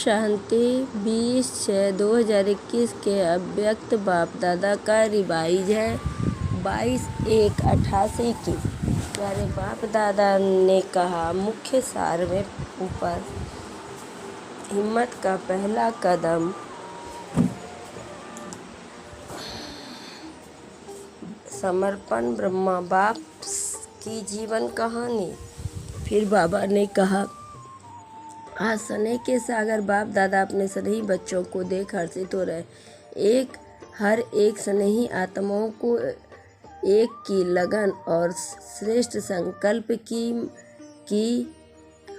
शांति 20/6/2021 के अव्यक्त बाप दादा का रिवाइज है 22/1/88 की। प्यारे बाप दादा ने कहा, मुख्य सार में ऊपर हिम्मत का पहला कदम समर्पण। ब्रह्मा बाप की जीवन कहानी। फिर बाबा ने कहा, आज स्नेह के सागर बाप दादा अपने स्नेही बच्चों को देख हर्षित हो रहे। हर एक स्नेही आत्माओं को एक की लगन और श्रेष्ठ संकल्प कि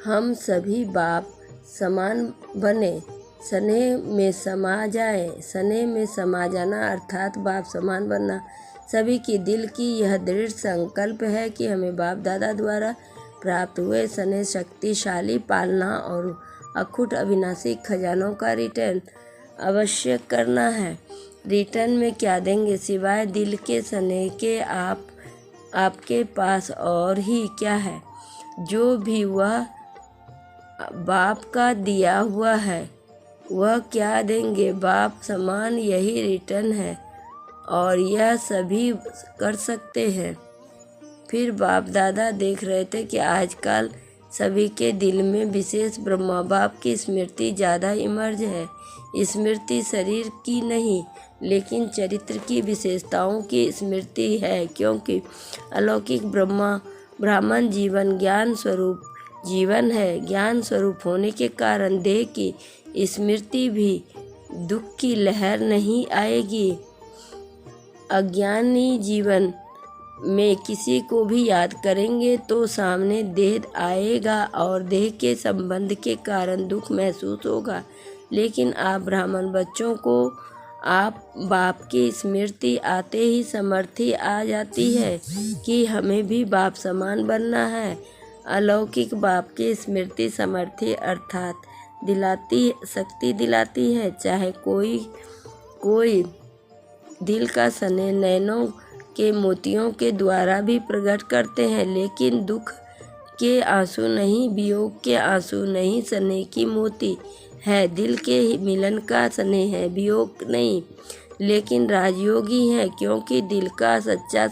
हम सभी बाप समान बने, स्नेह में समा जाए। स्नेह में समा जाना अर्थात बाप समान बनना सभी की दिल की यह दृढ़ संकल्प है कि हमें बाप दादा द्वारा प्राप्त हुए स्नेह शक्तिशाली पालना और अखुट अविनाशी खजानों का रिटर्न अवश्य करना है। रिटर्न में क्या देंगे सिवाय दिल के स्नेह के? आपके पास और ही क्या है? जो भी वह बाप का दिया हुआ है वह क्या देंगे? बाप समान यही रिटर्न है और यह सभी कर सकते हैं। फिर बाप दादा देख रहे थे कि आजकल सभी के दिल में विशेष ब्रह्मा बाप की स्मृति ज़्यादा इमर्ज है। स्मृति शरीर की नहीं लेकिन चरित्र की विशेषताओं की स्मृति है, क्योंकि अलौकिक ब्राह्मण जीवन ज्ञान स्वरूप जीवन है। ज्ञान स्वरूप होने के कारण देह की स्मृति भी दुख की लहर नहीं आएगी। अज्ञानी जीवन में किसी को भी याद करेंगे तो सामने देह आएगा और देह के संबंध के कारण दुख महसूस होगा। लेकिन आप ब्राह्मण बच्चों को आप बाप की स्मृति आते ही समर्थी आ जाती है कि हमें भी बाप समान बनना है। अलौकिक बाप की स्मृति समर्थी अर्थात शक्ति दिलाती है। चाहे कोई दिल का स्नेह नैनों के मोतियों के द्वारा भी प्रकट करते हैं, लेकिन दुख के आंसू नहीं, वियोग के आंसू नहीं, स्नेह की मोती है। दिल के मिलन का स्नेह है, वियोग नहीं। लेकिन राजयोगी है, क्योंकि दिल का सच्चा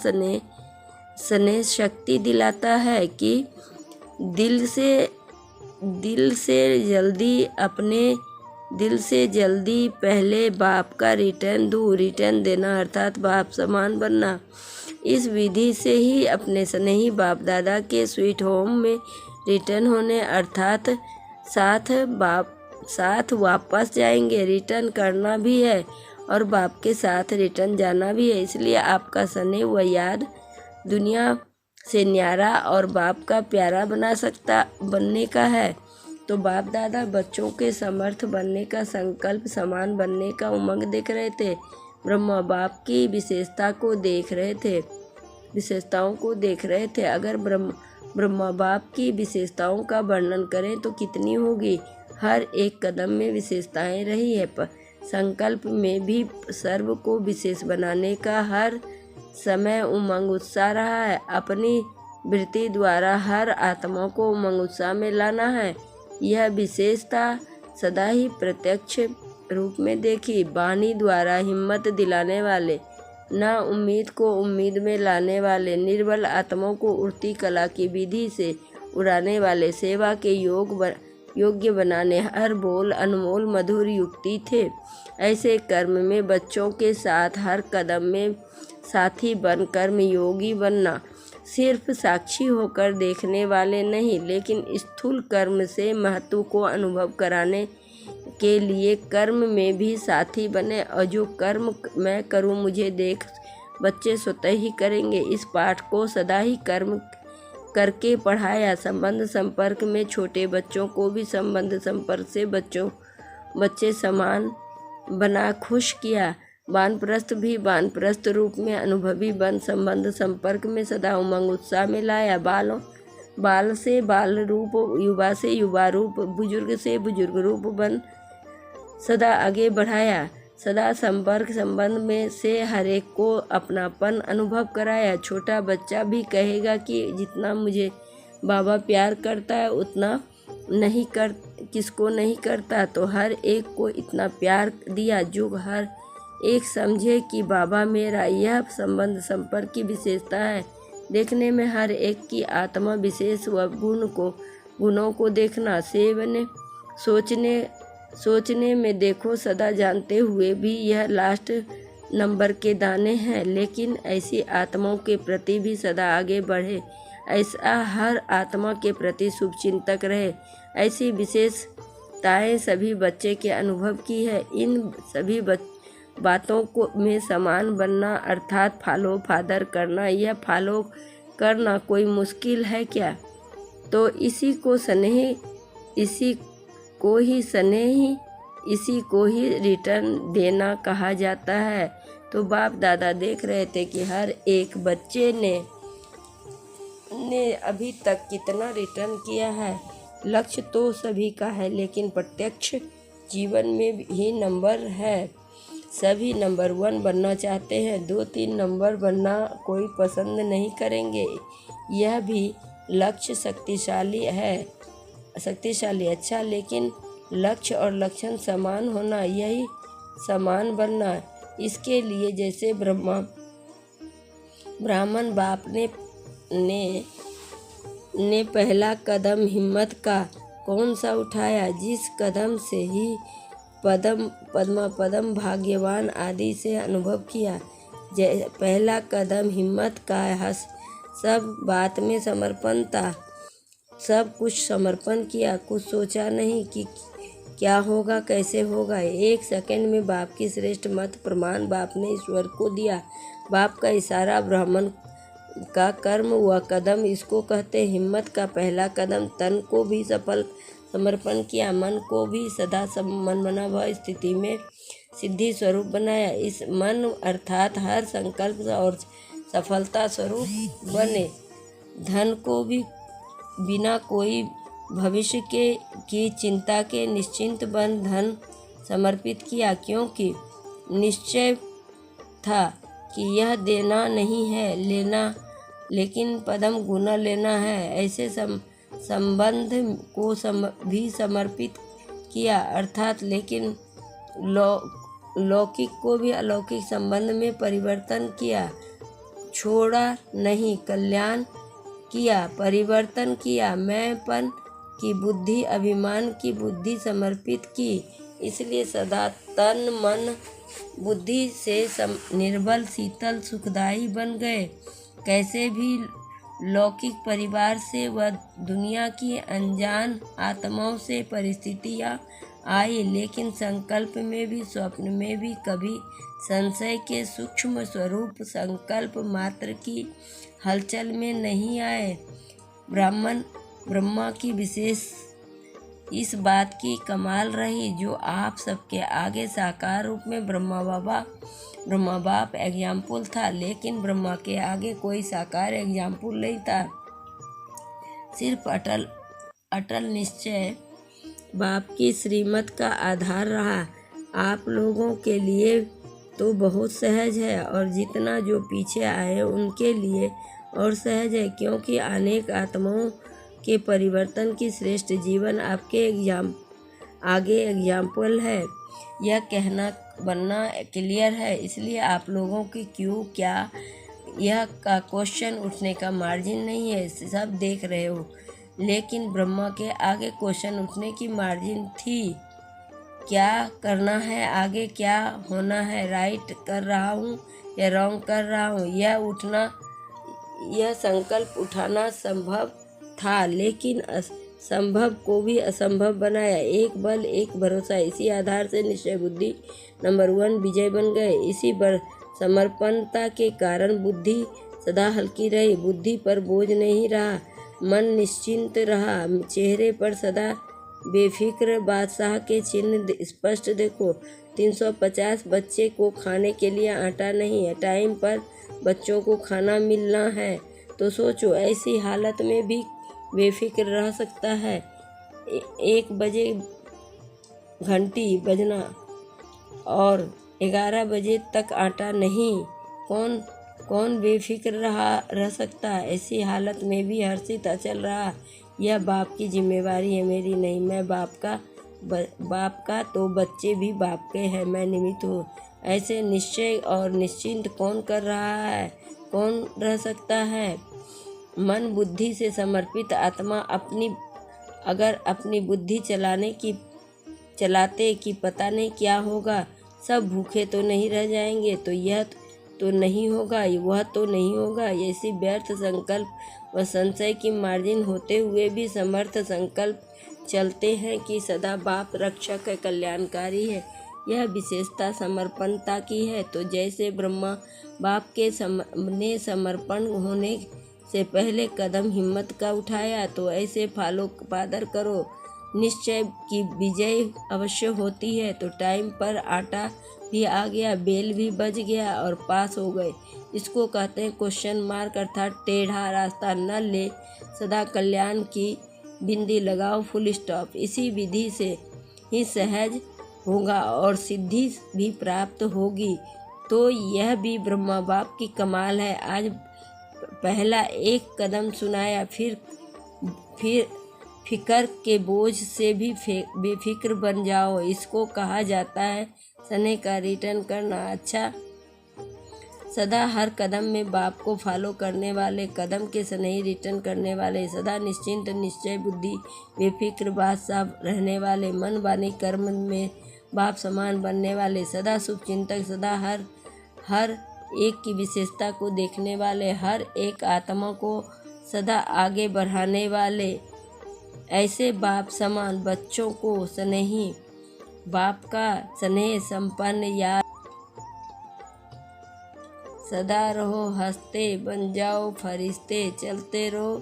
स्नेह शक्ति दिलाता है कि दिल से जल्दी पहले बाप का रिटर्न देना अर्थात बाप समान बनना। इस विधि से ही अपने स्नेही बाप दादा के स्वीट होम में रिटर्न होने अर्थात साथ वापस जाएंगे। रिटर्न करना भी है और बाप के साथ रिटर्न जाना भी है। इसलिए आपका स्नेह व याद दुनिया से न्यारा और बाप का प्यारा बनने का है। तो बाप दादा बच्चों के समर्थ बनने का संकल्प, समान बनने का उमंग देख रहे थे। ब्रह्मा बाप की विशेषताओं को देख रहे थे। अगर ब्रह्मा बाप की विशेषताओं का वर्णन करें तो कितनी होगी। हर एक कदम में विशेषताएं रही है। संकल्प में भी सर्व को विशेष बनाने का हर समय उमंग उत्साह रहा है। अपनी वृत्ति द्वारा हर आत्मा को उमंग उत्साह में लाना है। यह विशेषता सदा ही प्रत्यक्ष रूप में देखी। वाणी द्वारा हिम्मत दिलाने वाले, ना उम्मीद को उम्मीद में लाने वाले, निर्बल आत्माओं को उड़ती कला की विधि से उड़ाने वाले, सेवा के योग्य बनाने हर बोल अनमोल मधुर युक्ति थे। ऐसे कर्म में बच्चों के साथ हर कदम में साथी बन कर्म योगी बनना। सिर्फ साक्षी होकर देखने वाले नहीं, लेकिन स्थूल कर्म से महत्व को अनुभव कराने के लिए कर्म में भी साथी बने। और जो कर्म मैं करूं मुझे देख बच्चे स्वतः ही करेंगे। इस पाठ को सदा ही कर्म करके पढ़ाया। संबंध संपर्क में छोटे बच्चों को भी संबंध संपर्क से बच्चे समान बना खुश किया। वानप्रस्थ भी वानप्रस्थ रूप में अनुभवी बन संबंध संपर्क में सदा उमंग उत्साह में लाया। बाल से बाल रूप, युवा से युवा रूप, बुजुर्ग से बुजुर्ग रूप बन सदा आगे बढ़ाया। सदा संबंध में से हर एक को अपनापन अनुभव कराया। छोटा बच्चा भी कहेगा कि जितना मुझे बाबा प्यार करता है उतना नहीं किसको नहीं करता, तो हर एक को इतना प्यार दिया जो हर एक समझे कि बाबा मेरा। यह संबंध संपर्क की विशेषता है। देखने में हर एक की आत्मा विशेष व गुणों को देखना, सेवने सोचने में देखो, सदा जानते हुए भी यह लास्ट नंबर के दाने हैं। लेकिन ऐसी आत्माओं के प्रति भी सदा आगे बढ़े, ऐसा हर आत्मा के प्रति शुभचिंतक रहे। ऐसी विशेषताएं सभी बच्चे के अनुभव की है। इन सभी बातों को में समान बनना अर्थात फॉलो फादर करना, यह फॉलो करना कोई मुश्किल है क्या? तो इसी को ही रिटर्न देना कहा जाता है। तो बाप दादा देख रहे थे कि हर एक बच्चे ने अभी तक कितना रिटर्न किया है। लक्ष्य तो सभी का है, लेकिन प्रत्यक्ष जीवन में ही नंबर है। सभी नंबर 1 बनना चाहते हैं, 2-3 नंबर बनना कोई पसंद नहीं करेंगे। यह भी लक्ष्य शक्तिशाली अच्छा, लेकिन लक्ष्य और लक्षण समान होना, यही समान बनना। इसके लिए जैसे ब्राह्मण बाप ने पहला कदम हिम्मत का कौन सा उठाया, जिस कदम से ही पद्म भाग्यवान आदि से अनुभव किया। पहला कदम हिम्मत का सब बात में समर्पण था। सब कुछ समर्पण किया, कुछ सोचा नहीं कि क्या होगा कैसे होगा। 1 सेकंड में बाप की श्रेष्ठ मत प्रमाण बाप ने ईश्वर को दिया। बाप का इशारा ब्राह्मण का कर्म व कदम, इसको कहते हिम्मत का पहला कदम। तन को भी सफल समर्पण किया, मन को भी सदा मनमना भव स्थिति में सिद्धि स्वरूप बनाया। इस मन अर्थात हर संकल्प और सफलता स्वरूप बने। धन को भी बिना कोई भविष्य की चिंता के निश्चिंत बन धन समर्पित किया, क्योंकि निश्चय था कि यह देना नहीं है लेना, लेकिन पदम गुना लेना है। ऐसे संबंध को भी समर्पित किया अर्थात, लेकिन लौकिक को भी अलौकिक संबंध में परिवर्तन किया। छोड़ा नहीं, कल्याण किया, परिवर्तन किया। मैंपन की बुद्धि, अभिमान की बुद्धि समर्पित की। इसलिए सदा तन मन बुद्धि से निर्बल शीतल सुखदायी बन गए। कैसे भी लौकिक परिवार से व दुनिया की अनजान आत्माओं से परिस्थितियाँ आई, लेकिन संकल्प में भी स्वप्न में भी कभी संशय के सूक्ष्म स्वरूप संकल्प मात्र की हलचल में नहीं आए। ब्रह्मा की विशेष इस बात की कमाल रही, जो आप सबके आगे साकार रूप में ब्रह्मा बाप एग्जाम्पल था, लेकिन ब्रह्मा के आगे कोई साकार एग्जाम्पल नहीं था। सिर्फ अटल निश्चय बाप की श्रीमत का आधार रहा। आप लोगों के लिए तो बहुत सहज है, और जितना जो पीछे आए उनके लिए और सहज है, क्योंकि अनेक आत्माओं के परिवर्तन की श्रेष्ठ जीवन आपके आगे एग्जाम्पल है। यह कहना बनना क्लियर है, इसलिए आप लोगों की क्यों क्या यह का क्वेश्चन उठने का मार्जिन नहीं है। सब देख रहे हो, लेकिन ब्रह्मा के आगे क्वेश्चन उठने की मार्जिन थी। क्या करना है आगे, क्या होना है, राइट कर रहा हूँ या रॉन्ग कर रहा हूँ, यह संकल्प उठाना संभव था, लेकिन संभव को भी असंभव बनाया। एक बल एक भरोसा, इसी आधार से निश्चय बुद्धि नंबर 1 विजय बन गए। इसी समर्पणता के कारण बुद्धि सदा हल्की रही, बुद्धि पर बोझ नहीं रहा, मन निश्चिंत रहा। चेहरे पर सदा बेफिक्र बादशाह के चिन्ह स्पष्ट देखो। 350 बच्चे को खाने के लिए आटा नहीं है, टाइम पर बच्चों को खाना मिलना है। तो सोचो, ऐसी हालत में भी बेफिक्र रह सकता है। 1 बजे घंटी बजना और 11 बजे तक आटा नहीं, कौन कौन बेफिक्र रह सकता? ऐसी हालत में भी हर्षित अचल रहा। यह बाप की जिम्मेवारी है, मेरी नहीं। मैं बाप का तो बच्चे भी बाप के हैं, मैं निमित्त हूँ। ऐसे निश्चय और निश्चिंत कौन कर रहा है, कौन रह सकता है? मन बुद्धि से समर्पित आत्मा अगर अपनी बुद्धि चलाते कि पता नहीं क्या होगा, सब भूखे तो नहीं रह जाएंगे, तो यह तो नहीं होगा, वह तो नहीं होगा। ऐसी व्यर्थ संकल्प व संशय की मार्जिन होते हुए भी समर्थ संकल्प चलते हैं कि सदा बाप रक्षक है, कल्याणकारी है। यह विशेषता समर्पणता की है। तो जैसे ब्रह्मा बाप के ने समर्पण होने से पहले कदम हिम्मत का उठाया, तो ऐसे फॉलो पादर करो। निश्चय की विजय अवश्य होती है। तो टाइम पर आटा भी आ गया, बेल भी बज गया और पास हो गए। इसको कहते हैं क्वेश्चन मार्क, अर्थात टेढ़ा रास्ता न ले, सदा कल्याण की बिंदी लगाओ, फुल स्टॉप। इसी विधि से ही सहज होगा और सिद्धि भी प्राप्त होगी। तो यह भी ब्रह्मा बाप की कमाल है। आज पहला एक कदम सुनाया, फिर फिक्र के बोझ से भी बेफिक्र बन जाओ। इसको कहा जाता है स्नेह का रिटर्न करना। अच्छा, सदा हर कदम में बाप को फॉलो करने वाले, कदम के स्नेही रिटर्न करने वाले, सदा निश्चिंत निश्चय बुद्धि बेफिक्र बादशाह रहने वाले, मन वाणी कर्म में बाप समान बनने वाले, सदा शुभ चिंतक, सदा हर एक की विशेषता को देखने वाले, हर एक आत्मा को सदा आगे बढ़ाने वाले, ऐसे बाप समान बच्चों को स्नेही, बाप का स्नेह संपन्न यार, सदा रहो हंसते, बन जाओ फरिश्ते, चलते रहो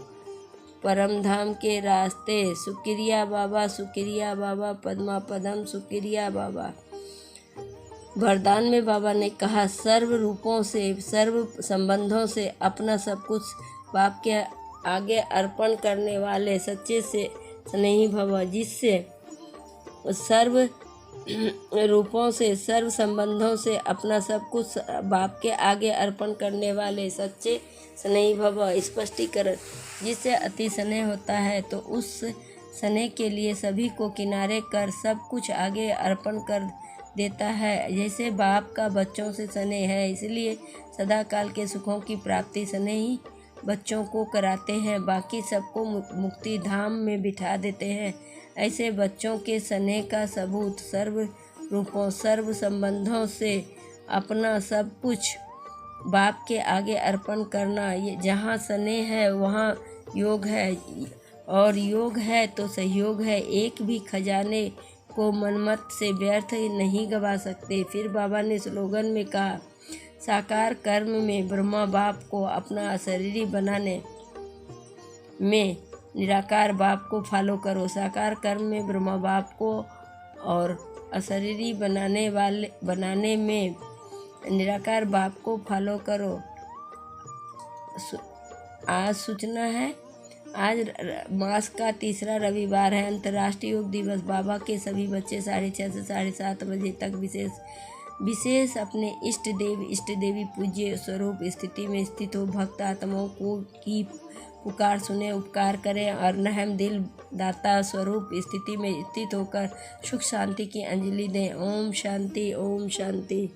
परम धाम के रास्ते। शुक्रिया बाबा, पद्मा पदम शुक्रिया बाबा। वरदान में बाबा ने कहा, सर्व रूपों से, सर्व संबंधों से अपना सब कुछ बाप के आगे अर्पण करने वाले सच्चे से स्नेही भव। जिससे सर्व रूपों से, सर्व संबंधों से अपना सब कुछ बाप के आगे अर्पण करने वाले सच्चे स्नेही भव। स्पष्टीकरण, जिससे अति स्नेह होता है तो उस स्नेह के लिए सभी को किनारे कर सब कुछ आगे अर्पण कर देता है। जैसे बाप का बच्चों से स्नेह है, इसलिए सदा काल के सुखों की प्राप्ति स्नेही बच्चों को कराते हैं, बाकी सबको मुक्ति धाम में बिठा देते हैं। ऐसे बच्चों के स्नेह का सबूत सर्व रूपों, सर्व संबंधों से अपना सब कुछ बाप के आगे अर्पण करना। ये जहाँ स्नेह है वहाँ योग है, और योग है तो सहयोग है। एक भी खजाने को मनमत से व्यर्थ नहीं गवा सकते। फिर बाबा ने स्लोगन में कहा, साकार कर्म में ब्रह्मा बाप को अपना अशरीरी बनाने में निराकार बाप को फॉलो करो। साकार कर्म में ब्रह्मा बाप को और अशरीरी बनाने में निराकार बाप को फॉलो करो। आज सूचना है, आज मास का तीसरा रविवार है, अंतर्राष्ट्रीय योग दिवस। बाबा के सभी बच्चे 6:30 से 7:30 बजे तक विशेष अपने इष्ट देवी पूज्य स्वरूप स्थिति में स्थित हो भक्त आत्माओं की पुकार सुने, उपकार करें और नहम दिल दाता स्वरूप स्थिति में स्थित होकर सुख शांति की अंजलि दें। ओम शांति, ओम शांति।